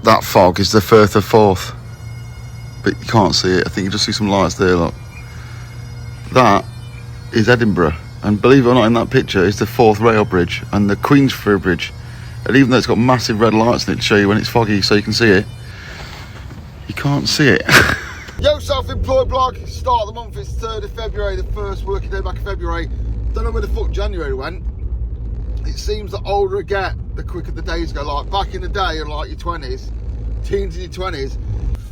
that fog is the Firth of Forth, but you can't see it. I think you just see some lights there. Look, that is Edinburgh, and believe it or not, in that picture is the Forth Rail Bridge and the Queensferry Bridge. And even though it's got massive red lights in it to show you when it's foggy so you can see it, you can't see it. Yo, self-employed blog, start of the month, it's 3rd of February, the first working day back in February. Don't know where the fuck January went. It seems the older I get, the quicker the days go. Like back in the day, in like your 20s, teens in your 20s,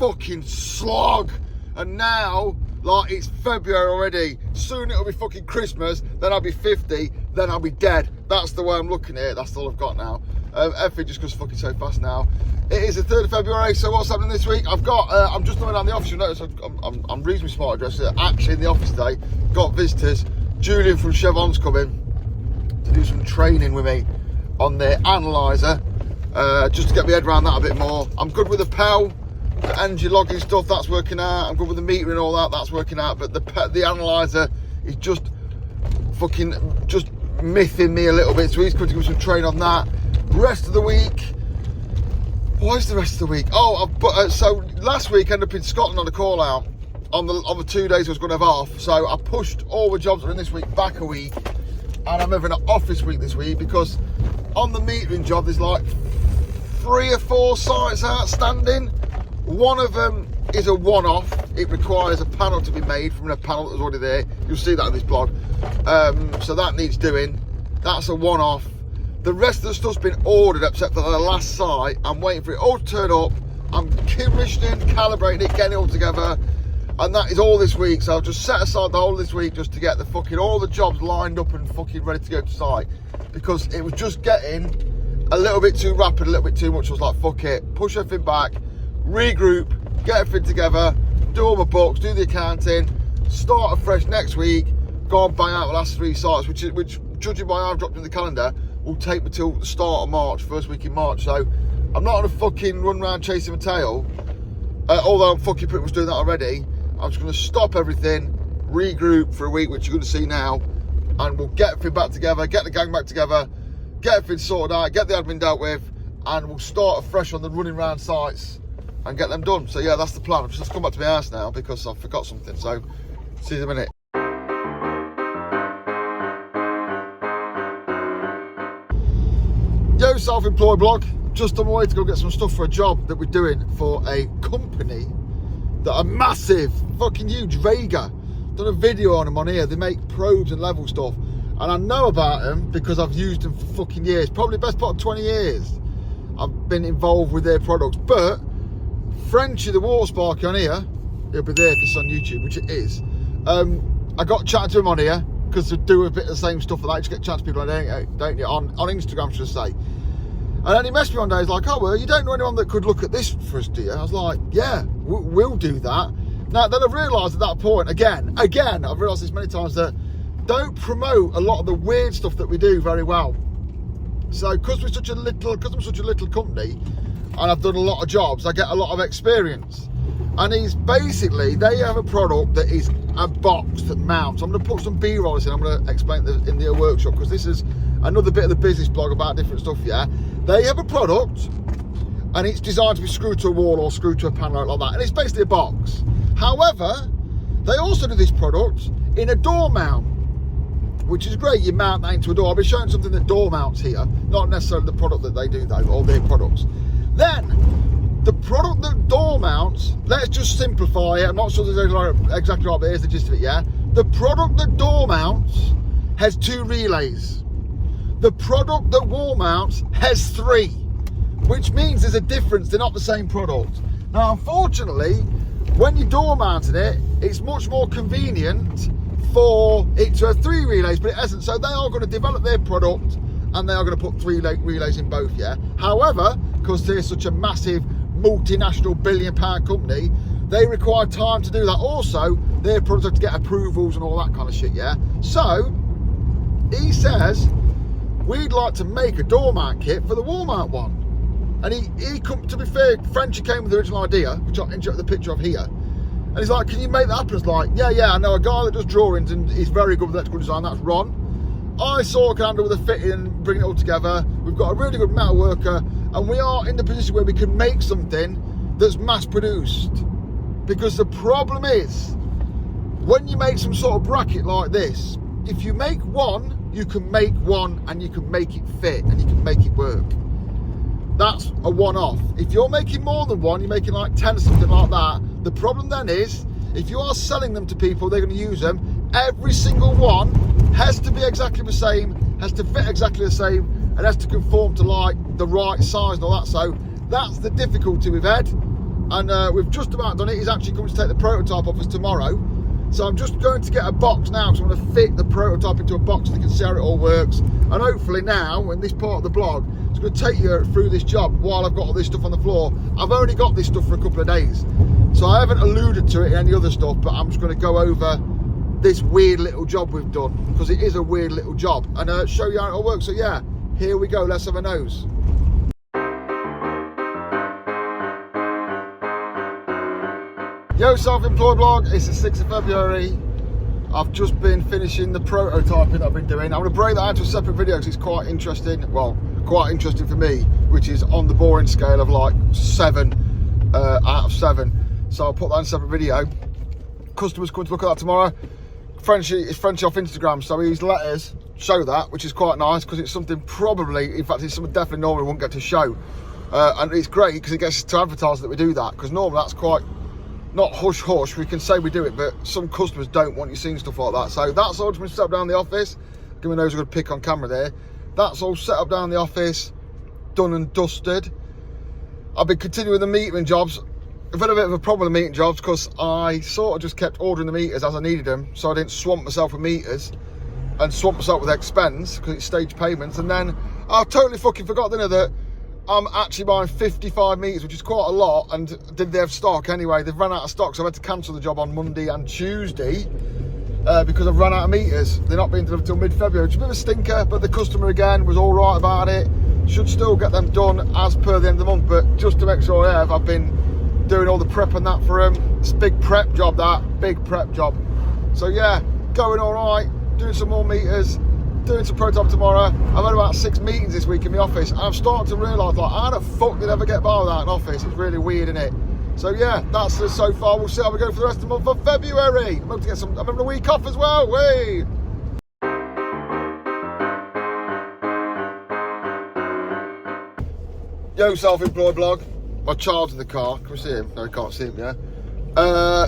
fucking slog. And now, like, it's February already. Soon it'll be fucking Christmas, then I'll be 50, then I'll be dead. That's the way I'm looking at it, that's all I've got now. Everything just goes fucking so fast now. It is the 3rd of February, so what's happening this week? I've got, I'm just going down the office, you notice I'm reasonably smart dressed, actually in the office today. Got visitors. Julian from Chevron's coming to do some training with me on the analyzer, just to get my head around that a bit more. I'm good with the PEL, the energy logging stuff, that's working out. I'm good with the meter and all that, that's working out. But the analyzer is just fucking mything me a little bit, so he's going to give me some training on that. Rest of the week, what is the rest of the week? Oh, so last week I ended up in Scotland on a call out on the 2 days I was going to have off. So I pushed all the jobs that are in this week back a week, and I'm having an office week this week because on the metering job there's like 3 or 4 sites outstanding. One of them is a one-off. It requires a panel to be made from a panel that was already there. You'll see that in this blog. So that needs doing. That's a one-off. The rest of the stuff's been ordered except for the last site. I'm waiting for it all to turn up. I'm commissioning, calibrating it, getting it all together. And that is all this week. So I've just set aside the whole of this week just to get the fucking all the jobs lined up and fucking ready to go to site. Because it was just getting a little bit too rapid, a little bit too much. I was like, fuck it, push everything back, regroup, get everything together, do all my books, do the accounting, start afresh next week, go and bang out the last 3 sites, which judging by how I've dropped in the calendar, will take me till the start of March, first week in March. So I'm not gonna fucking run around chasing my tail, although I'm fucking pretty much doing that already. I'm just gonna stop everything, regroup for a week, which you're gonna see now, and we'll get everything back together, get the gang back together, get everything sorted out, get the admin dealt with, and we'll start afresh on the running round sites and get them done. So yeah, that's the plan. I've just come back to my house now because I forgot something. So see you in a minute. Yo, self-employed blog. Just on my way to go get some stuff for a job that we're doing for a company that are massive, fucking huge. Vega. Done a video on them on here. They make probes and level stuff. And I know about them because I've used them for fucking years. Probably best part of 20 years I've been involved with their products. But Frenchy, the water Sparky on here, it'll be there if it's on YouTube, which it is. I got chatting to him on here because they do a bit of the same stuff like that. You just get chatting to people, don't you? On Instagram, should I say. And then he messaged me one day, he's like, oh, well, you don't know anyone that could look at this for us, do you? I was like, yeah, we'll do that. Now, then I've realised at that point, again, I've realised this many times, that don't promote a lot of the weird stuff that we do very well. So, because I'm such a little company, and I've done a lot of jobs, I get a lot of experience. And they have a product that is a box that mounts. I'm going to put some B-rollers in, I'm going to explain in the workshop, because this is another bit of the business blog about different stuff, yeah? They have a product, and it's designed to be screwed to a wall or screwed to a panel like that, and it's basically a box. However, they also do this product in a door mount, which is great. You mount that into a door. I'll be showing something that door mounts here, not necessarily the product that they do though, or their products. Then, the product that door mounts, let's just simplify it. I'm not sure there's exactly right, but here's the gist of it, yeah? The product that door mounts has 2 relays. The product that wall mounts has 3, which means there's a difference. They're not the same product. Now, unfortunately, when you're door mounting it, it's much more convenient for it to have 3 relays, but it hasn't. So they are going to develop their product and they are going to put 3 relays in both, yeah? However, because they're such a massive multinational billion-pound company, they require time to do that. Also, their products have to get approvals and all that kind of shit, yeah? So, he says, we'd like to make a door mount kit for the wall mount one. And he to be fair, Frenchy came with the original idea, which I'll insert the picture of here. And he's like, can you make that happen? It's like, yeah, I know a guy that does drawings and he's very good with electrical design, that's Ron. I saw a handle with a fitting and bringing it all together. We've got a really good metal worker And we are in the position where we can make something that's mass produced. Because the problem is, when you make some sort of bracket like this, if you make one, you can make one and you can make it fit and you can make it work. That's a one-off. If you're making more than one, you're making like 10 or something like that. The problem then is, if you are selling them to people, they're going to use them. Every single one has to be exactly the same, has to fit exactly the same, and has to conform to like the right size and all that. So that's the difficulty with Ed. And we've just about done it. He's actually coming to take the prototype off us tomorrow. So I'm just going to get a box now, because I'm going to fit the prototype into a box so they can see how it all works. And hopefully now, in this part of the blog, it's going to take you through this job while I've got all this stuff on the floor. I've only got this stuff for a couple of days, so I haven't alluded to it in any other stuff, but I'm just going to go over this weird little job we've done, because it is a weird little job, and show you how it all works. So yeah, here we go, let's have a nose. Yo, self-employed blog, it's the 6th of February. I've just been finishing the prototyping that I've been doing. I'm going to break that into a separate video because it's quite interesting. Well, quite interesting for me, which is on the boring scale of like 7 out of 7. So I'll put that in a separate video. Customers coming to look at that tomorrow. It's Frenchie off Instagram, so his letters show that, which is quite nice because it's something probably, in fact, it's something definitely normally won't get to show. And it's great because it gets to advertise that we do that, because normally that's quite, not hush hush, we can say we do it, but some customers don't want you seeing stuff like that. So that's all just been set up down the office. Give me those a good pick on camera there. That's all set up down the office, done and dusted. I've been continuing the metering jobs. I've had a bit of a problem with the metering jobs because I sort of just kept ordering the meters as I needed them, so I didn't swamp myself with meters and swamp myself with expense because it's stage payments. And then I totally fucking forgot, didn't I, that I'm actually buying 55 meters, which is quite a lot, and did they have stock anyway? They've run out of stock, so I had to cancel the job on Monday and Tuesday because I've run out of meters. They're not being delivered until mid-February, which is a bit of a stinker, but the customer again was all right about it. Should still get them done as per the end of the month, but just to make sure I have, I've been doing all the prep and that for them. It's a big prep job, that, big prep job. So yeah, going all right, doing some more meters, doing some prototype tomorrow. I've had about 6 meetings this week in my office, and I'm starting to realise, like, how the fuck did I ever get by without an office? It's really weird, isn't it? So yeah, that's us so far. We'll see how we go for the rest of the month of February. I'm hoping to get some, I'm having a week off as well. Whee! Yo, self-employed blog. My child's in the car. Can we see him? No, we can't see him, yeah?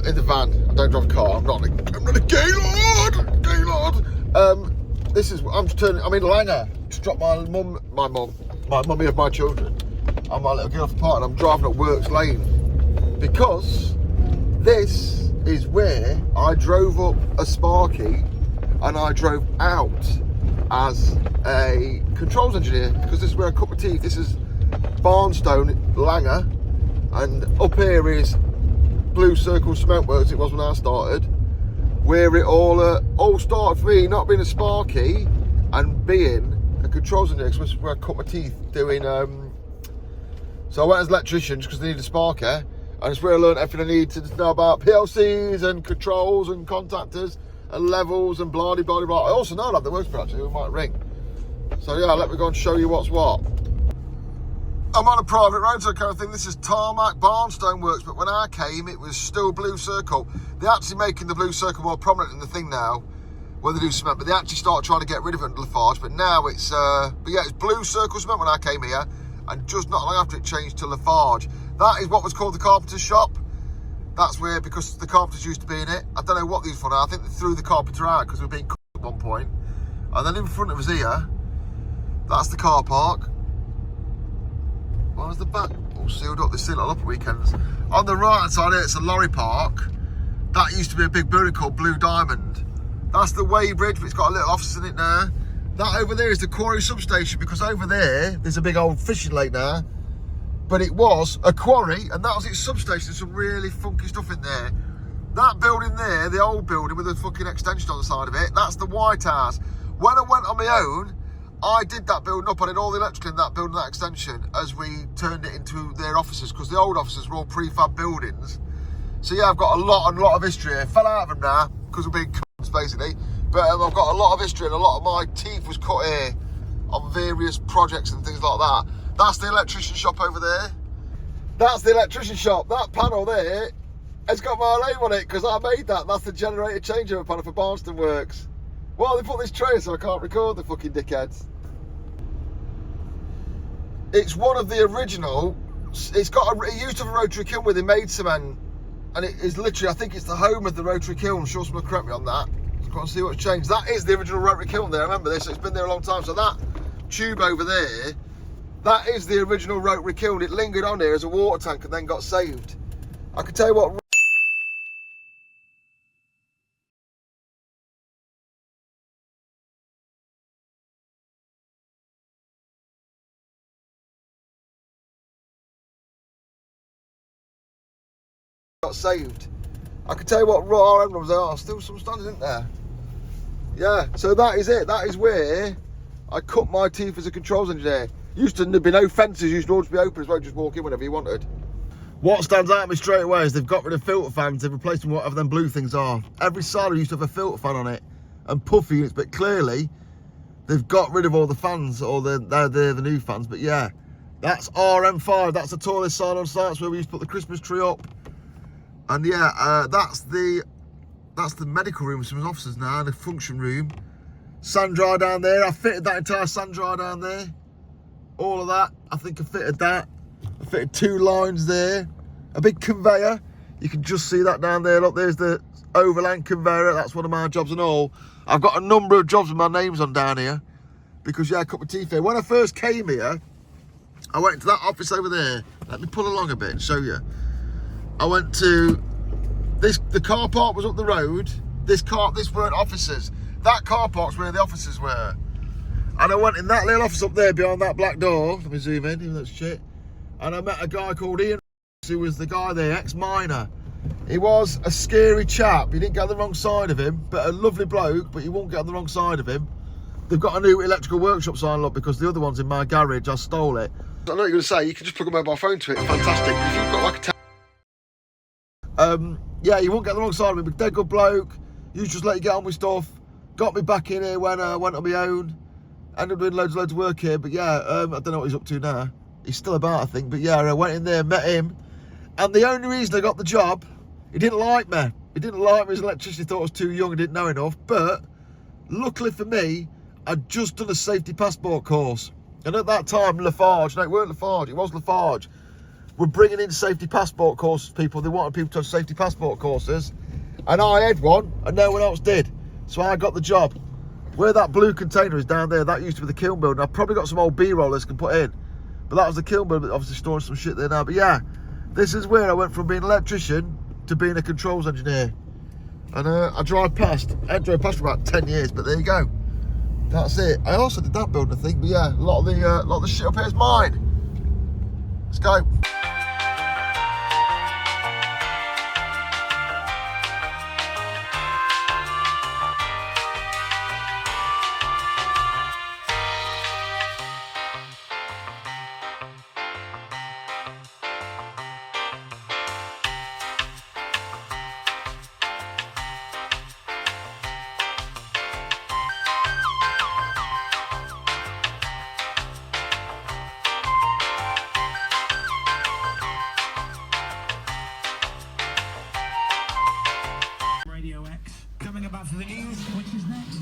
In the van. I don't drive a car. I'm not a gaylord! Gaylord! I'm in Langer. Just dropped my mummy of my children, and my little girl for part, and I'm driving up Works Lane, because this is where I drove up a Sparky and I drove out as a controls engineer, because this is where I cut my teeth. This is Barnstone, Langer, and up here is Blue Circle Cement Works. It was when I started, where it all started for me, not being a Sparky and being a controls engineer, because this is where I cut my teeth doing. So I went as an electrician just because I needed a Sparky, and it's where I learned everything I need to know about PLCs and controls and contactors and levels and blah blah blah blah. I also know that the works for actually, who might ring. So yeah, let me go and show you what's what. I'm on a private road, so kind of thing. This is Tarmac Barnstone Works, but when I came, it was still Blue Circle. They're actually making the Blue Circle more prominent in the thing now, where they do cement, but they actually started trying to get rid of it under Lafarge, but now it's, it's Blue Circle Cement when I came here, and just not long after it changed to Lafarge. That is what was called the Carpenter's Shop. That's where, because the carpenters used to be in it. I don't know what these for now. I think they threw the carpenter out because we were being cut at one point. And then in front of us here, that's the car park. Where's the back? All sealed up. They seal it up at weekends. On the right hand side here, it's a lorry park. That used to be a big building called Blue Diamond. That's the weighbridge, but it's got a little office in it now. That over there is the quarry substation, because over there's a big old fishing lake now. But it was a quarry, and that was its substation. Some really funky stuff in there. That building there, the old building with a fucking extension on the side of it, that's the White House. When I went on my own, I did that building up. I did all the electrical in that building, that extension, as we turned it into their offices, because the old offices were all prefab buildings. So yeah, I've got a lot of history here. Fell out of them now, because we're being cunts, basically. But I've got a lot of history, and a lot of my teeth was cut here on various projects and things like that. That's the electrician shop over there. That's the electrician shop. That panel there has got my name on it because I made that. That's the generator changeover panel for Barnston Works. Well, they put this tray so I can't record, the fucking dickheads. It's one of the original. It's got it used to have a rotary kiln where they made cement, and it is literally, I think it's the home of the rotary kiln. I'm sure someone will correct me on that. I can't see what's changed. That is the original rotary kiln there. I remember this. It's been there a long time. So that tube over there, that is the original rotary kiln. It lingered on here as a water tank and then got saved. I can tell you what. Got saved. I can tell you what RM numbers are. Still some standing, isn't there? Yeah. So that is it. That is where I cut my teeth as a controls engineer. Used to be no fences. Used to always be open as well. Just walk in whenever you wanted. What stands out to me straight away is they've got rid of filter fans. They've replaced them with whatever them blue things are. Every silo used to have a filter fan on it and puffy units, but clearly they've got rid of all the fans, or they're the new fans. But yeah, that's RM5. That's the tallest sign on site. That's where we used to put the Christmas tree up. And yeah, that's the medical room with some officers now, the function room. Sand dryer down there. I fitted that entire sand dryer down there. All of that. I think I fitted that. I fitted 2 lines there. A big conveyor. You can just see that down there. Look, there's the overland conveyor. That's one of my jobs and all. I've got a number of jobs with my names on down here. Because yeah, I cut my teeth here. When I first came here, I went to that office over there. Let me pull along a bit and show you. I went to this, the car park was up the road. This weren't offices. That car park's where the offices were. And I went in that little office up there behind that black door. Let me zoom in, even though it's shit. And I met a guy called Ian, who was the guy there, ex-miner. He was a scary chap. You didn't get on the wrong side of him, but a lovely bloke, but you won't get on the wrong side of him. They've got a new electrical workshop sign up because the other one's in my garage. I stole it. I know what you're going to say. You can just plug a mobile phone to it. Fantastic. If you've got like a yeah, you won't get the wrong side of me, but dead good bloke. You just let you get on with stuff. Got me back in here when I went on my own. Ended up doing loads of work here, but yeah, I don't know what he's up to now. He's still about, I think, but yeah, I went in there, met him, and the only reason I got the job, he didn't like me. He didn't like me as an electrician. He thought I was too young and didn't know enough, but luckily for me, I'd just done a safety passport course. And at that time, Lafarge, no, it weren't Lafarge, it was Lafarge, were bringing in safety passport courses, people. They wanted people to have safety passport courses. And I had one, and no one else did. So I got the job. Where that blue container is down there, that used to be the kiln building. I've probably got some old B-rollers can put in. But that was the kiln building, obviously storing some shit there now. But yeah, this is where I went from being an electrician to being a controls engineer. And I drove past. I hadn't drove past for about 10 years, but there you go. That's it. I also did that building, I think. But yeah, a lot of the shit up here is mine. Let's go. Coming up after the news, which is next.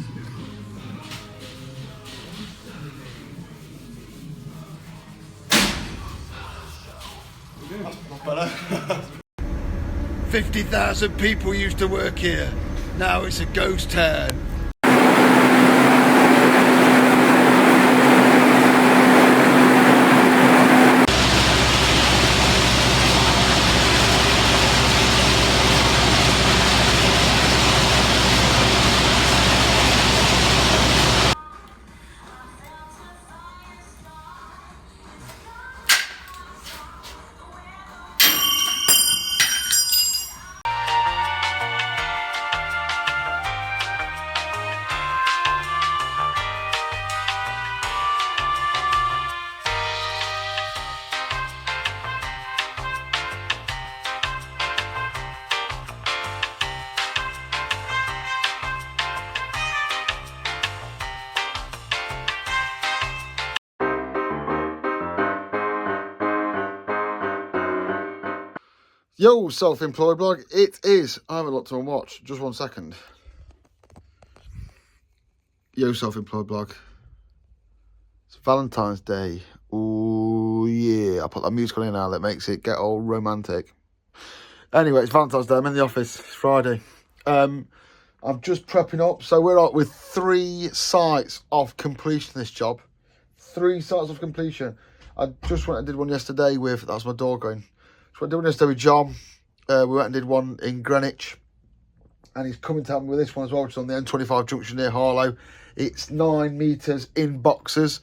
$50,000 people used to work here. Now it's a ghost town. Yo, self-employed blog, it is. I haven't looked on watch. Just 1 second. Yo, self-employed blog. It's Valentine's Day. Oh yeah, I put that music on here now that makes it get all romantic. Anyway, it's Valentine's Day. I'm in the office. It's Friday. I'm just prepping up. So we're out with 3 sites of completion. This job, 3 sites of completion. I just went and did one yesterday with. That's my door going. So I did one yesterday with John. We went and did one in Greenwich, and he's coming to help me with this one as well, which is on the M25 junction near Harlow. It's 9 metres in boxes.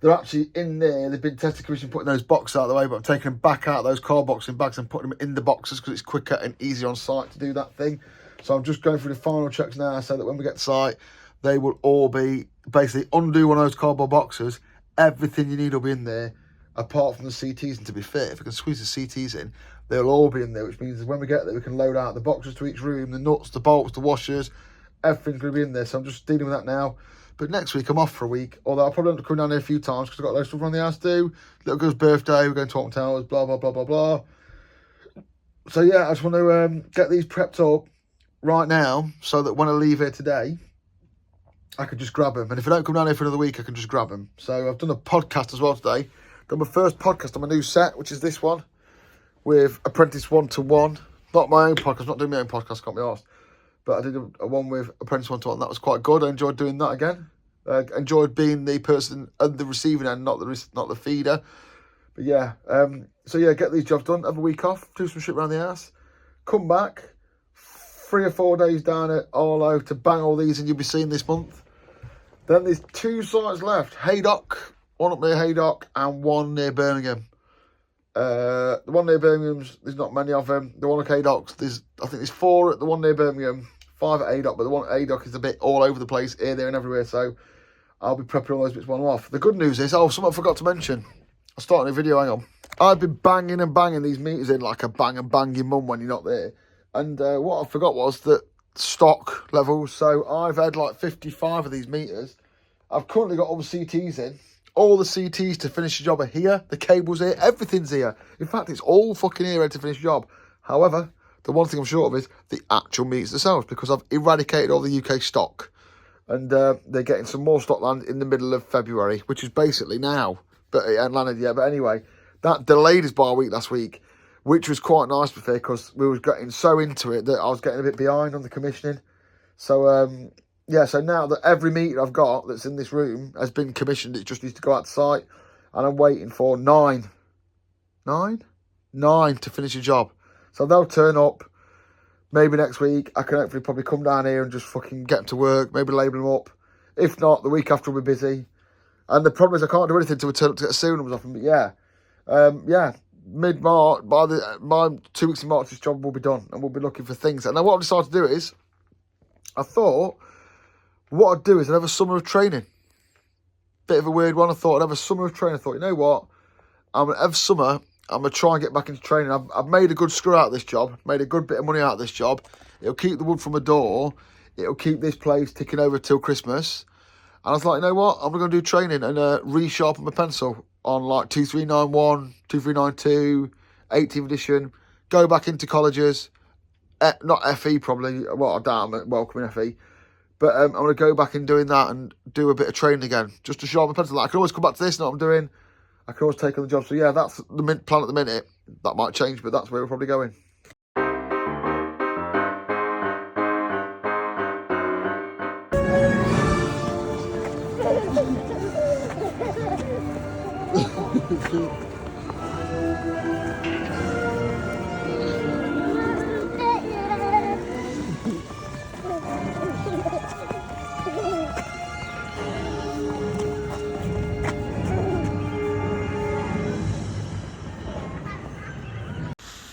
They're actually in there. They've been tested commission putting those boxes out of the way, but I'm taking them back out of those car boxing bags and putting them in the boxes because it's quicker and easier on site to do that thing. So I'm just going through the final checks now so that when we get to site, they will all be basically undo one of those cardboard boxes. Everything you need will be in there, apart from the CTs. And to be fair, if we can squeeze the CTs in, they'll all be in there, which means that when we get there, we can load out the boxes to each room, the nuts, the bolts, the washers, everything's going to be in there. So I'm just dealing with that now. But next week, I'm off for a week, although I'll probably have to come down there a few times because I've got loads of stuff around the house to do. Little girl's birthday, we're going to Alton Towers, blah, blah, blah, blah, blah. So yeah, I just want to get these prepped up right now so that when I leave here today, I can just grab them. And if I don't come down here for another week, I can just grab them. So I've done a podcast as well today. Done my first podcast on my new set, which is this one, with Apprentice 1-to-1. Not my own podcast, not doing my own podcast, can't be arsed. But I did a one with Apprentice 1-to-1. That was quite good. I enjoyed doing that again. Enjoyed being the person at the receiving end, not the feeder. But yeah, so yeah, get these jobs done. Have a week off, do some shit around the house. Come back, 3 or 4 days down at Arlo to bang all these and you'll be seeing this month. Then there's 2 sites left. Haydock, one up near Haydock and one near Birmingham. The one near Birmingham's, there's not many of them. The one at Haydock's, I think there's 4 at the one near Birmingham, 5 at Haydock, but the one at Haydock is a bit all over the place, here, there and everywhere, so I'll be prepping all those bits one off. The good news is, something I forgot to mention. I'll start a video, hang on. I've been banging and banging these meters in like a bang and bang your mum when you're not there. And what I forgot was that stock levels, so I've had like 55 of these meters. I've currently got all the CTs in. All the CTs to finish the job are here. The cable's here. Everything's here. In fact, it's all fucking here ready to finish the job. However, the one thing I'm short of is the actual meters themselves because I've eradicated all the UK stock. And they're getting some more stock land in the middle of February, which is basically now. But it ain't landed yet. But anyway, that delayed us by a week last week, which was quite nice to be fair because we was getting so into it that I was getting a bit behind on the commissioning. So, yeah, so now that every meter I've got that's in this room has been commissioned, it just needs to go out to site. And I'm waiting for 9 to finish the job. So they'll turn up maybe next week. I can hopefully probably come down here and just fucking get them to work, maybe label them up. If not, the week after we'll be busy. And the problem is I can't do anything until we turn up to get a serial numbers off them. But yeah, yeah, mid-March, by 2 weeks in March, this job will be done. And we'll be looking for things. And now what I've decided to do is, I thought, what I'd do is I'd have a summer of training. Bit of a weird one. I thought I'd have a summer of training. I thought, you know what? I'm going to have summer. I'm going to try and get back into training. I've made a good screw out of this job. Made a good bit of money out of this job. It'll keep the wood from a door. It'll keep this place ticking over till Christmas. And I was like, you know what? I'm going to do training and resharpen my pencil on like 2391, 2392, 18th edition. Go back into colleges. Not FE probably. Well, I doubt I'm welcoming FE. But I'm going to go back in doing that and do a bit of training again. Just to sharpen my pencil. Like, I can always come back to this, know what I'm doing. I can always take on the job. So yeah, that's the plan at the minute. That might change, but that's where we're probably going.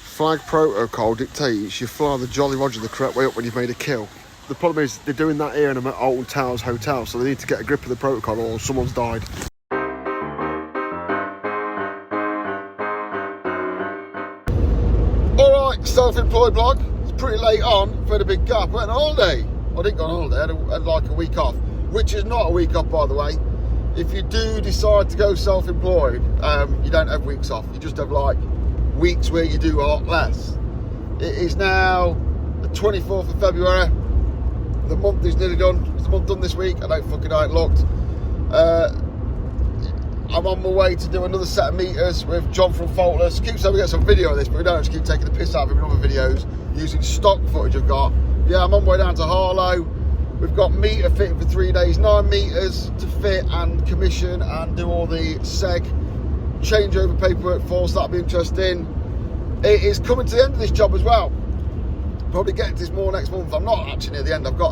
Flag protocol dictates you fly the Jolly Roger the correct way up when you've made a kill. The problem is they're doing that here and I'm at Alton Towers Hotel, so they need to get a grip of the protocol or someone's died. Alright, self-employed blog. It's pretty late on. I've had a big gap. I went on holiday. I didn't go on holiday, I had like a week off, which is not a week off, by the way. If you do decide to go self-employed, you don't have weeks off. You just have like weeks where you do a lot less. It is now the 24th of February. The month is nearly done. Is the month done this week? I don't fucking know, I ain't looked. I'm on my way to do another set of meters with John from Faultless. Keep saying we get some video of this, but we don't just keep taking the piss out of him in other videos using stock footage I've got. Yeah, I'm on my way down to Harlow. We've got meter fitting for 3 days, 9 meters to fit and commission and do all the seg changeover paperwork for, so that'll be interesting. It is coming to the end of this job as well. Probably getting to this more next month. I'm not actually near the end. I've got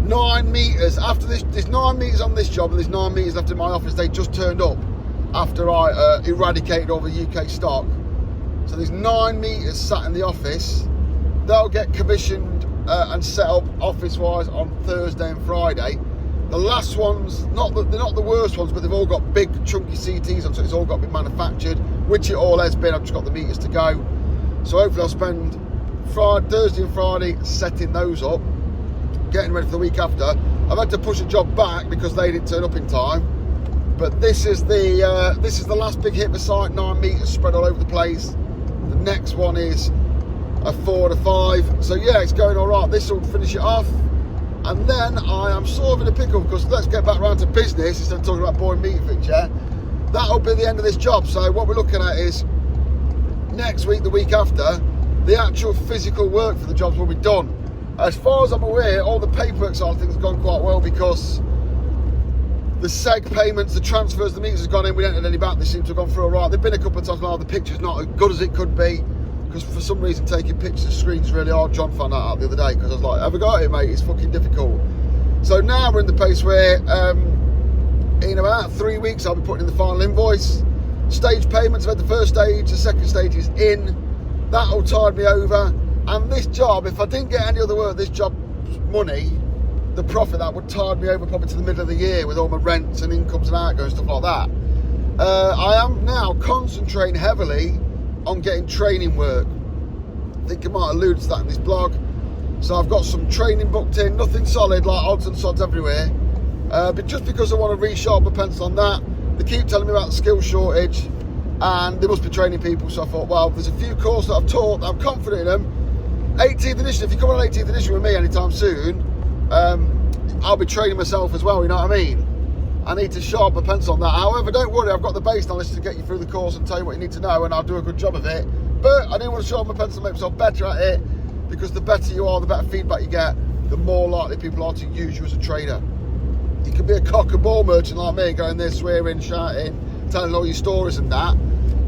9 meters after this. There's 9 meters on this job and there's 9 meters left in my office. They just turned up after I eradicated all the UK stock. So there's 9 meters sat in the office. They'll get commissioned and set up office-wise on Thursday and Friday. The last ones, they're not the worst ones, but they've all got big chunky CTs on, so it's all got to be manufactured, which it all has been. I've just got the meters to go. So hopefully I'll spend Thursday and Friday setting those up, getting ready for the week after. I've had to push a job back because they didn't turn up in time. But this is the last big hit for site, 9 meters spread all over the place. The next one is a 4 to 5. So yeah, it's going all right. This will finish it off. And then I am sort of in a pickle because let's get back around to business instead of talking about boring meter fix, yeah? That'll be the end of this job. So what we're looking at is next week, the week after, the actual physical work for the jobs will be done. As far as I'm aware, all the paperwork side of things have gone quite well because the seg payments, the transfers, the meters have gone in. We don't need any back. They seem to have gone through all right. They've been a couple of times now. The picture's not as good as it could be because for some reason taking pictures of screens is really hard. John found that out the other day because I was like, have I got it, mate? It's fucking difficult. So now we're in the place where in about 3 weeks I'll be putting in the final invoice. Stage payments, I've had the first stage, the second stage is in. That'll tide me over. And this job, if I didn't get any other work, this job money, the profit, that would tide me over probably to the middle of the year with all my rents and incomes and outgoings, stuff like that. I am now concentrating heavily on getting training work. I think I might allude to that in this blog. So I've got some training booked in, nothing solid, like odds and sods everywhere. But just because I want to resharpen my pencil on that, they keep telling me about the skill shortage and they must be training people. So I thought, well, there's a few courses that I've taught, I'm confident in them. 18th edition, if you come on 18th edition with me anytime soon, I'll be training myself as well, you know what I mean? I need to sharpen my pencil on that. However, don't worry, I've got the base knowledge to get you through the course and tell you what you need to know, and I'll do a good job of it. But I do want to sharpen my pencil and make myself better at it, because the better you are, the better feedback you get, the more likely people are to use you as a trainer. You can be a cock and ball merchant like me, going there swearing, shouting, telling all your stories and that,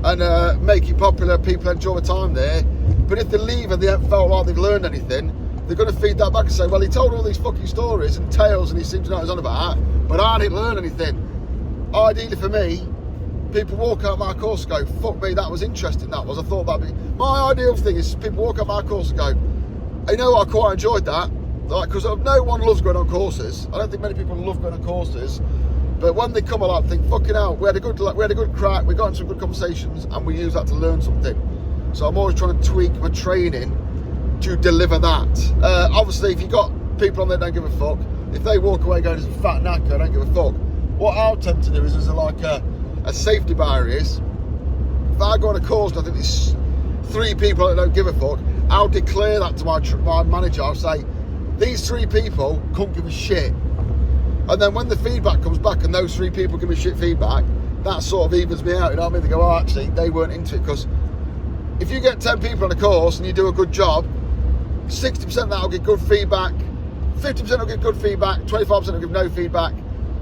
and make it popular, people enjoy the time there. But if they leave and they haven't felt like they've learned anything, they're going to feed that back and say, well, he told all these fucking stories and tales and he seemed to know what he was on about, but I didn't learn anything. Ideally for me, people walk out my course and go, fuck me, that was interesting, that was. I thought that'd be... My ideal thing is people walk out my course and go, you know what, I quite enjoyed that. Like, because no one loves going on courses. I don't think many people love going on courses. But when they come along, think, fucking hell, we had a good crack, we got into some good conversations, and we use that to learn something. So I'm always trying to tweak my training to deliver that. Obviously, if you've got people on there that don't give a fuck, if they walk away going, it's a fat knacker, I don't give a fuck. What I'll tend to do is, there's a safety barrier is, if I go on a course and I think there's 3 people that don't give a fuck, I'll declare that to my manager. I'll say, these 3 people can't give a shit. And then when the feedback comes back and those 3 people give me shit feedback, that sort of evens me out, you know what I mean? They go, oh, actually, they weren't into it. Because if you get 10 people on a course and you do a good job, 60% of that will get good feedback, 50% will get good feedback, 25% will give no feedback,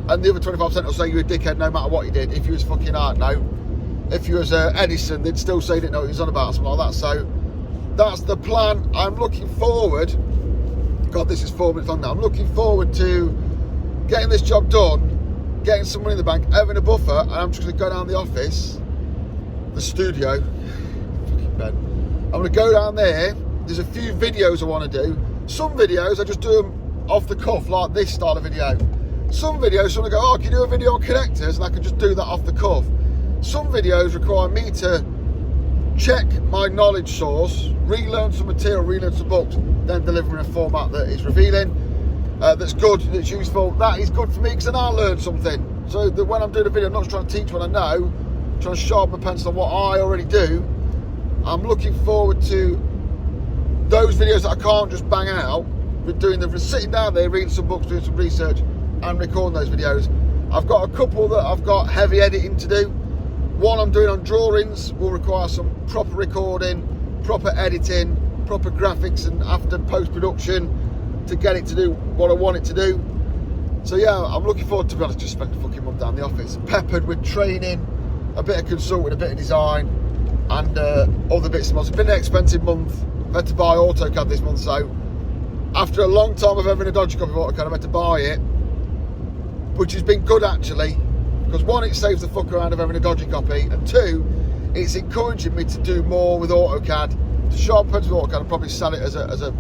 and the other 25% will say you're a dickhead no matter what you did. If you was fucking hard, no. If you was Edison, they'd still say they didn't know what he was on about, something like that. So that's the plan. I'm looking forward, God, this is 4 minutes long now, I'm looking forward to getting this job done, getting some money in the bank, having a buffer, and I'm just going to go down the office, the studio, fucking bed. I'm going to go down there. There's a few videos I want to do. Some videos I just do them off the cuff, like this style of video. Some videos someone go, oh, can you do a video on connectors? And I can just do that off the cuff. Some videos require me to check my knowledge source, relearn some material, relearn some books, then deliver in a format that is revealing, that's good, that's useful. That is good for me because then I'll learn something. So that when I'm doing a video, I'm not just trying to teach what I know, I'm trying to sharpen my pencil on what I already do, I'm looking forward to those videos that I can't just bang out. With doing sitting down there, reading some books, doing some research, and recording those videos. I've got a couple that I've got heavy editing to do. One I'm doing on drawings will require some proper recording, proper editing, proper graphics, and after post-production to get it to do what I want it to do. So yeah, I'm looking forward to be honest, just spent a fucking month down the office, peppered with training, a bit of consulting, a bit of design, and other bits and bobs. It's been an expensive month. I've had to buy AutoCAD this month, so after a long time of having a dodgy copy of AutoCAD, I've had to buy it, which has been good actually, because one, it saves the fuck around of having a dodgy copy, and two, it's encouraging me to do more with AutoCAD, to sharpen pencil with AutoCAD and probably sell it as a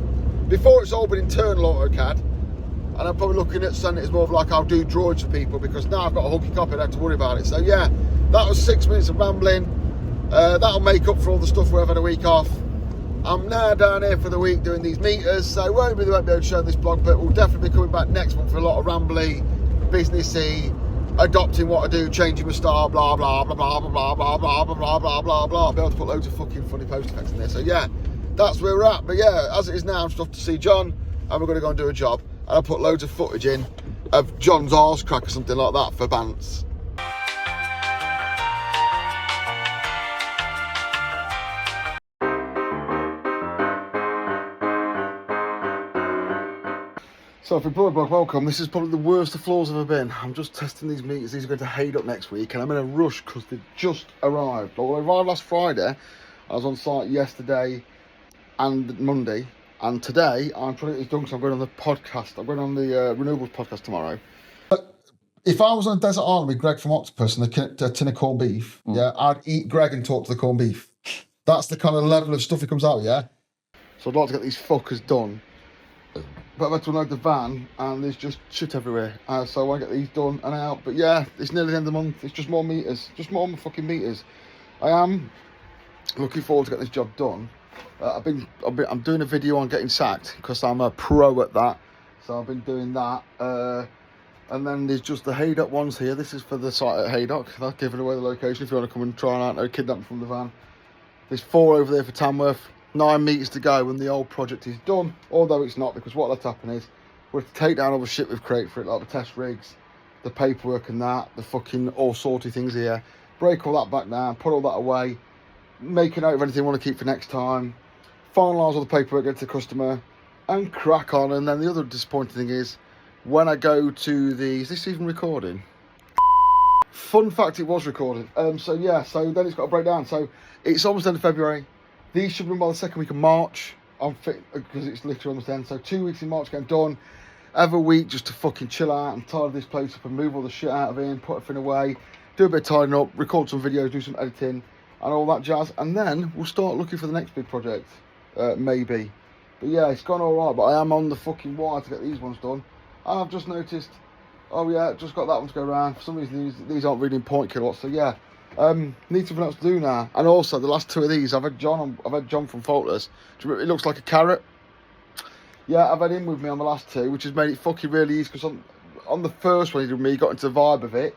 before it's all been internal AutoCAD, and I'm probably looking at selling it as more of like I'll do drawings for people, because now I've got a hooky copy, I don't have to worry about it. So yeah, that was 6 minutes of rambling. That'll make up for all the stuff where I've had a week off. I'm now down here for the week doing these meters, so I won't be able to show this blog, but we'll definitely be coming back next month for a lot of rambly, businessy, adopting what I do, changing my style, blah blah blah blah blah blah blah blah blah blah blah blah. I'll be able to put loads of fucking funny post effects in there. So yeah, that's where we're at. But yeah, as it is now, I'm just off to see John, and we're going to go and do a job, and I'll put loads of footage in of John's arse crack or something like that for Bants. So for Blood Blog, welcome. This is probably the worst the floor's ever been. I'm just testing these meters. These are going to Haydock next week, and I'm in a rush because they've just arrived. Well, I arrived last Friday. I was on site yesterday and Monday, and today I'm trying to get this done because I'm going on the podcast. I'm going on the renewables podcast tomorrow. If I was on a desert island with Greg from Octopus and a tin of corned beef, yeah, I'd eat Greg and talk to the corned beef. That's the kind of level of stuff he comes out with, yeah? So I'd like to get these fuckers done. But I've had to unload the van and there's just shit everywhere. So I want to get these done and out. But yeah, it's nearly the end of the month. It's just more meters. Just more fucking meters. I am looking forward to getting this job done. I'm doing a video on getting sacked because I'm a pro at that. So I've been doing that. And then there's just the Haydock ones here. This is for the site at Haydock. That's giving away the location if you want to come and try and out no kidnapping from the van. There's 4 over there for Tamworth. 9 meters to go when the old project is done, although it's not, because what'll happen is we'll have to take down all the shit we've created for it, like the test rigs, the paperwork and that, the fucking all sorty things here, break all that back down, put all that away, make a note of anything we want to keep for next time, finalise all the paperwork, get to the customer, and crack on. And then the other disappointing thing is, when I go to the... Is this even recording? Fun fact, it was recorded. So yeah, so then it's got to break down. So it's almost end of February. These should be done by the 2nd week of March. I'm fit because it's literally almost end. So 2 weeks in March getting done. Have a week just to fucking chill out and tidy this place up and move all the shit out of it and put everything away. Do a bit of tidying up, record some videos, do some editing and all that jazz. And then we'll start looking for the next big project. Maybe. But yeah, it's gone alright. But I am on the fucking wire to get these ones done. And I've just noticed, oh yeah, just got that one to go around. For some reason these aren't reading point kilowatts. So yeah. Need something else to do now. And also the last 2 of these, I've had John from Faultless. It looks like a carrot. Yeah, I've had him with me on the last 2, which has made it fucking really easy, because on the first one he did with me, he got into the vibe of it.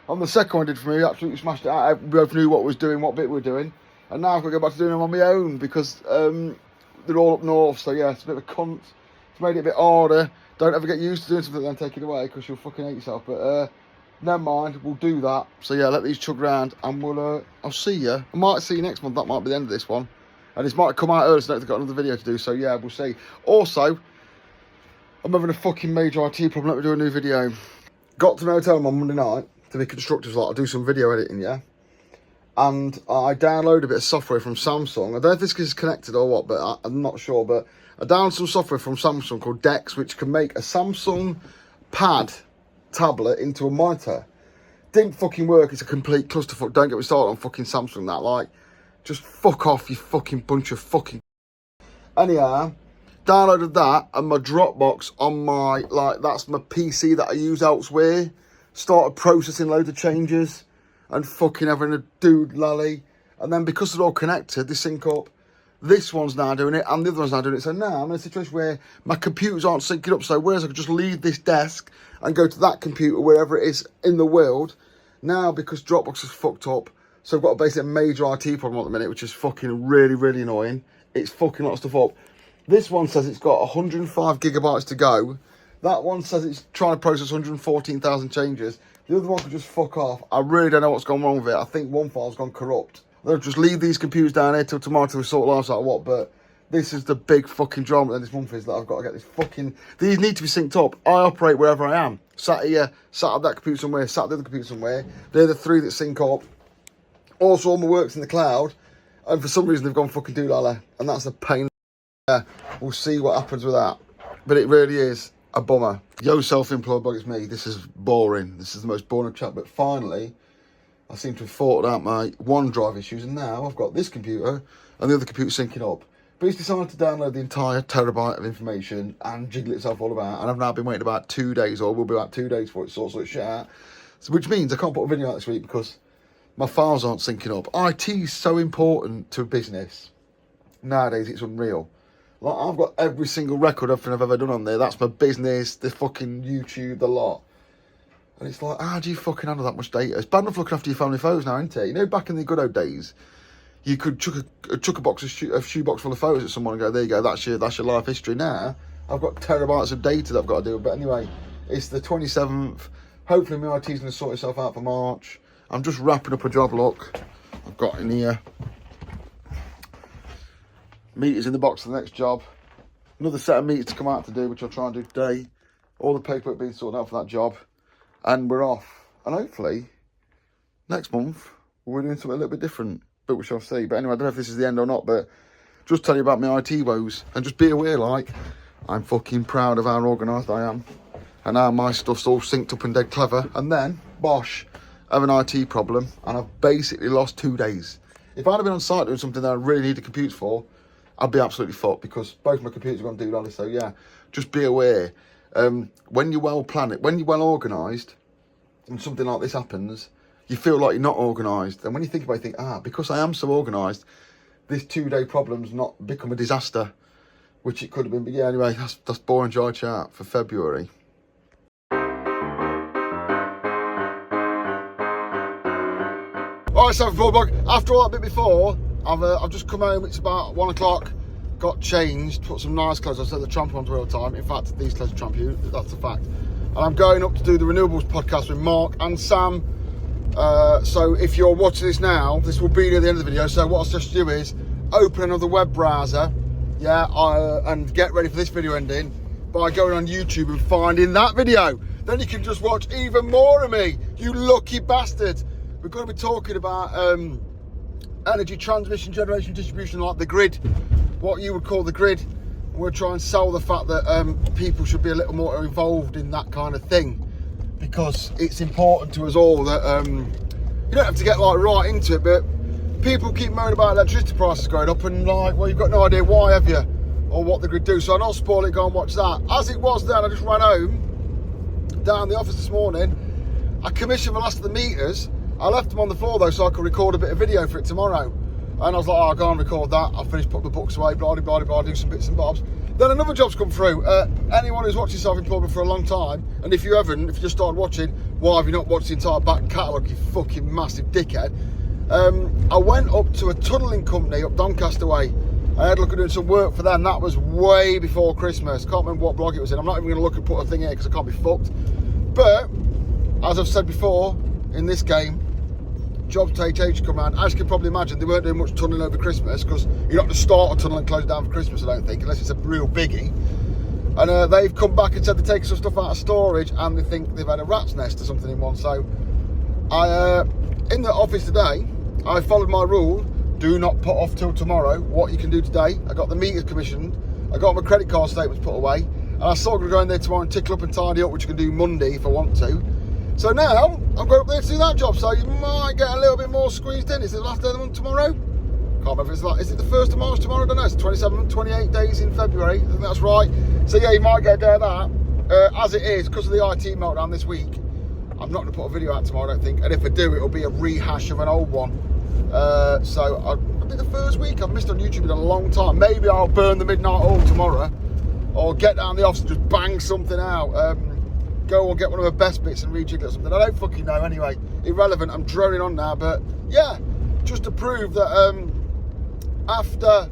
On the second one he did for me, he absolutely smashed it out. We both knew what we was doing, what bit we were doing. And now I've got to go back to doing them on my own, because they're all up north. So yeah, it's a bit of a cunt. It's made it a bit harder. Don't ever get used to doing something and then take it away, because you'll fucking hate yourself. But never mind, we'll do that. So yeah, let these chug round and I'll see you. I might see you next month. That might be the end of this one. And this might come out early, so I've got another video to do. So yeah, we'll see. Also, I'm having a fucking major IT problem. Let me do a new video. Got to an hotel on Monday night to be constructive. Like, I'll do some video editing, yeah? And I downloaded a bit of software from Samsung. I don't know if this is connected or what, but I'm not sure. But I downloaded some software from Samsung called Dex, which can make a Samsung pad tablet into a monitor. Didn't fucking work. It's a complete clusterfuck. Don't get me started on fucking Samsung. That, like, just fuck off, you fucking bunch of fucking... Anyhow, downloaded that, and my Dropbox on my, like, that's my PC that I use elsewhere. Started processing loads of changes and fucking having a dude lolly. And then because they're all connected, they sync up. This one's now doing it, and the other one's now doing it. So now I'm in a situation where my computers aren't syncing up. So whereas I could just leave this desk and go to that computer, wherever it is in the world, now because Dropbox is fucked up, So I've got basically a major IT problem at the minute, which is fucking really, really annoying. It's fucking a lot of stuff up. This one says it's got 105 gigabytes to go. That one says it's trying to process 114,000 changes. The other one could just fuck off. I really don't know what's gone wrong with it. I think one file's gone corrupt. They'll just leave these computers down here till tomorrow till we sort lives out what, but this is the big fucking drama that this month is that I've got to get this fucking... These need to be synced up. I operate wherever I am. Sat here, sat at that computer somewhere, sat at the other computer somewhere. They're the three that sync up. Also, all my work's in the cloud, and for some reason they've gone fucking doolally, and that's a pain. Yeah, we'll see what happens with that. But it really is a bummer. Yo, self-employed bug, it's me. This is boring. This is the most boring chat, but finally, I seem to have sorted out my OneDrive issues, and now I've got this computer and the other computer syncing up. But it's decided to download the entire terabyte of information and jiggle itself all about, and I've now been waiting about 2 days, or will be about 2 days for it to sort its shit out. So, which means I can't put a video out this week because my files aren't syncing up. IT is so important to a business. Nowadays, it's unreal. Like, I've got every single record, everything I've ever done on there. That's my business, the fucking YouTube, the lot. And it's like, how do you fucking handle that much data? It's bad enough looking after your family photos now, isn't it? You know, back in the good old days, you could chuck a box of a shoebox full of photos at someone and go, there you go, that's your life history. Now, I've got terabytes of data that I've got to do. But anyway, it's the 27th. Hopefully my IT's going to sort itself out for March. I'm just wrapping up a job, look. I've got in here meters in the box for the next job. Another set of meters to come out to do, which I'll try and do today. All the paperwork being sorted out for that job. And we're off. And hopefully, next month, we're doing something a little bit different. But we shall see. But anyway, I don't know if this is the end or not, but just tell you about my IT woes. And just be aware, like, I'm fucking proud of how organised I am. And how my stuff's all synced up and dead clever. And then, bosh, I have an IT problem. And I've basically lost 2 days. If I'd have been on site doing something that I really need the computers for, I'd be absolutely fucked because both my computers are going to do that. So yeah, just be aware. When you're well planned, when you're well organised, and something like this happens, you feel like you're not organised. And when you think about it, you think, because I am so organised, this 2 day problem's not become a disaster, which it could have been. But yeah, anyway, that's boring dry chat for February. All right, so after all that bit before, I've just come home. It's about 1 o'clock. Got changed, put some nice clothes. I said the tramp ones were all the time. In fact, these clothes are tramp you. That's a fact. And I'm going up to do the Renewables podcast with Mark and Sam. So if you're watching this now, this will be near the end of the video. So what I'll suggest you is open another web browser, and get ready for this video ending by going on YouTube and finding that video. Then you can just watch even more of me, you lucky bastard. We're going to be talking about energy transmission, generation, distribution, like the grid, what you would call the grid. And we'll try and sell the fact that people should be a little more involved in that kind of thing, because it's important to us all that you don't have to get like right into it, but people keep moaning about electricity prices going up, and like, well, you've got no idea why, have you, or what the grid do. So I'll not spoil it, go and watch that. As it was then, I just ran home down the office this morning. I commissioned the last of the meters. I left them on the floor though, so I could record a bit of video for it tomorrow. And I was like, I'll go and record that. I'll finish, put the books away, blah, blah, blah, blah, do some bits and bobs. Then another job's come through. Anyone who's watching self-employment for a long time, and if you haven't, if you just started watching, why have you not watched the entire back catalogue, you fucking massive dickhead? I went up to a tunnelling company up Doncaster way. I had a look at doing some work for them. That was way before Christmas. Can't remember what blog it was in. I'm not even going to look and put a thing in it because I can't be fucked. But, as I've said before, in this game, jobs take age to come around. As you can probably imagine, they weren't doing much tunnelling over Christmas, because you're not going to start a tunnel and close it down for Christmas, I don't think, unless it's a real biggie. And they've come back and said they're taking some stuff out of storage, and they think they've had a rat's nest or something in one. So in the office today, I followed my rule: do not put off till tomorrow what you can do today. I got the meters commissioned, I got my credit card statements put away, and I still going to go in there tomorrow and tickle up and tidy up, which I can do Monday if I want to. So now, I'm going up there to do that job, so you might get a little bit more squeezed in. Is it the last day of the month tomorrow? Can't remember if it's like, is it the 1st of March tomorrow? I don't know, it's 27, 28 days in February, I think that's right. So yeah, you might get a day of that. As it is, because of the IT meltdown this week, I'm not going to put a video out tomorrow, I don't think. And if I do, it'll be a rehash of an old one. So I'll be the first week I've missed on YouTube in a long time. Maybe I'll burn the midnight oil tomorrow, or get down the office and just bang something out. Go and get one of the best bits and rejig it or something. I don't fucking know anyway. Irrelevant, I'm droning on now, but yeah, just to prove that after,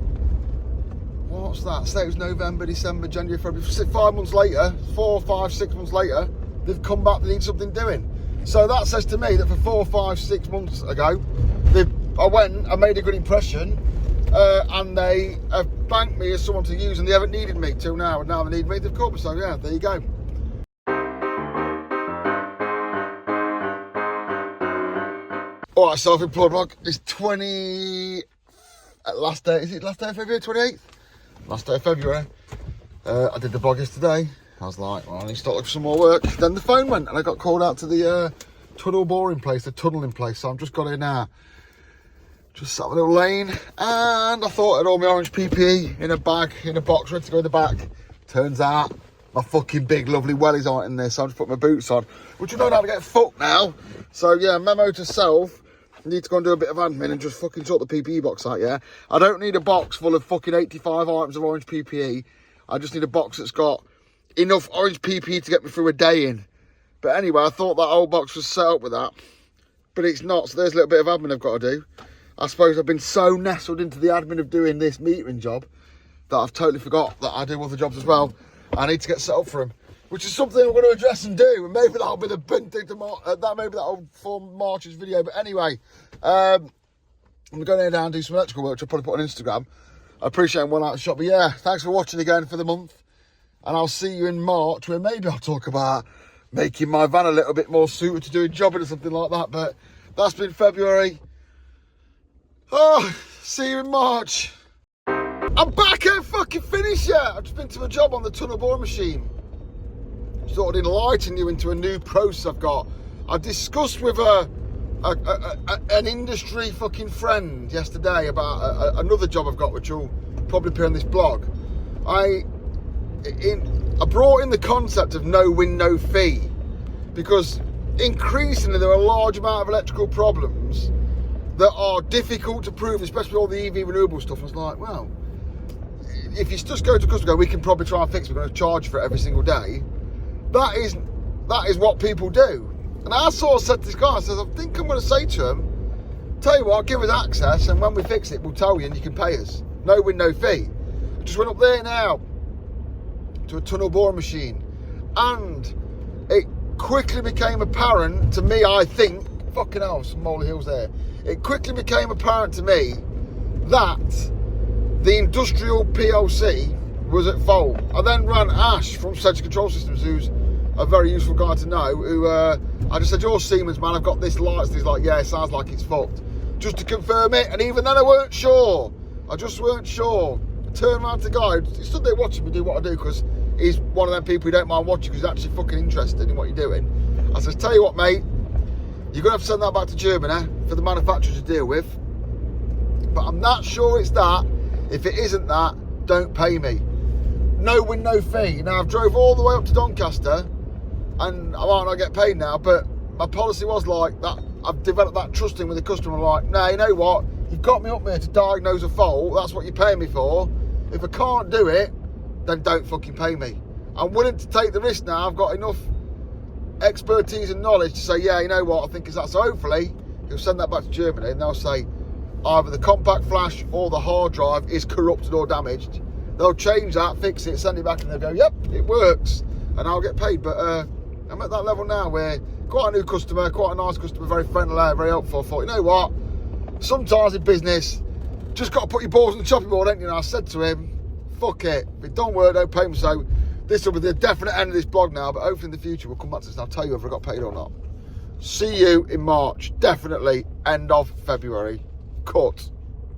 what's that? Say it was November, December, January, February, 5 months later, 4, 5, 6 months later, they've come back, they need something doing. So that says to me that for 4, 5, 6 months ago, I went, I made a good impression, and they have banked me as someone to use, and they haven't needed me till now, and now they need me, they've called me, so yeah, there you go. Alright, self-employed vlog, it's last day of February, 28th? Last day of February. I did the vlog yesterday. I was like, well, I need to start looking for some more work. Then the phone went and I got called out to the tunnel boring place, the tunnelling place. So I've just got in now. Just sat in a little lane, and I thought I had all my orange PPE in a bag, in a box, ready to go in the back. Turns out my fucking big lovely wellies aren't in there, so I just put my boots on, which I don't know how to get fucked now. So yeah, memo to self. Need to go and do a bit of admin and just fucking sort the PPE box out, yeah? I don't need a box full of fucking 85 items of orange PPE. I just need a box that's got enough orange PPE to get me through a day in. But anyway, I thought that old box was set up with that. But it's not, so there's a little bit of admin I've got to do. I suppose I've been so nestled into the admin of doing this metering job that I've totally forgot that I do other jobs as well. I need to get set up for them, which is something I'm going to address and do, and maybe that'll be the big thing to maybe that'll form March's video. But anyway, I'm going to go down and do some electrical work, which I'll probably put on Instagram. I appreciate I'm well out of the shop, but yeah, thanks for watching again for the month, and I'll see you in March, where maybe I'll talk about making my van a little bit more suited to doing jobbing or something like that. But that's been February. Oh, see you in March. I'm back, I ain't fucking finished yet. I've just been to a job on the tunnel boring machine. Sort of enlighten you into a new process I've got. I discussed with an industry fucking friend yesterday about another job I've got, which will probably appear on this blog. I brought in the concept of no win, no fee, because increasingly there are a large amount of electrical problems that are difficult to prove, especially all the EV renewable stuff. I was like, well, if you just go to a customer and go, we can probably try and fix it, we're going to charge for it every single day. That is what people do. And I sort of said to this guy, I said, I think I'm going to say to him, tell you what, give us access, and when we fix it, we'll tell you and you can pay us. No win, no fee. I just went up there now to a tunnel boring machine, and it quickly became apparent to me, I think, fucking hell, some moly hills there. It quickly became apparent to me that the industrial PLC was at fault. I then ran Ash from Sensor Control Systems, who's a very useful guy to know, who I just said, you're Siemens, man, I've got this lights. And he's like, yeah, it sounds like it's fucked. Just to confirm it, and even then I weren't sure. I just weren't sure. I turned around to the guy, he stood there watching me do what I do, because he's one of them people who don't mind watching, because he's actually fucking interested in what you're doing. I said, tell you what, mate, you're going to have to send that back to Germany for the manufacturer to deal with. But I'm not sure it's that. If it isn't that, don't pay me. No win, no fee. Now, I've drove all the way up to Doncaster, and I might not get paid now, but my policy was like that. I've developed that trusting with the customer. Like, no, you know what? You've got me up there to diagnose a fault. That's what you're paying me for. If I can't do it, then don't fucking pay me. I'm willing to take the risk now. I've got enough expertise and knowledge to say, yeah, you know what? I think it's that. So hopefully, he'll send that back to Germany, and they'll say either the compact flash or the hard drive is corrupted or damaged. They'll change that, fix it, send it back, and they'll go, yep, it works, and I'll get paid. But I'm at that level now where quite a new customer, quite a nice customer, very friendly, very helpful. I thought, you know what? Sometimes in business, just got to put your balls on the chopping board, ain't you? And I said to him, fuck it. If it don't work, don't pay me. So this will be the definite end of this blog now, but hopefully in the future we'll come back to this and I'll tell you whether I got paid or not. See you in March. Definitely end of February. Cut.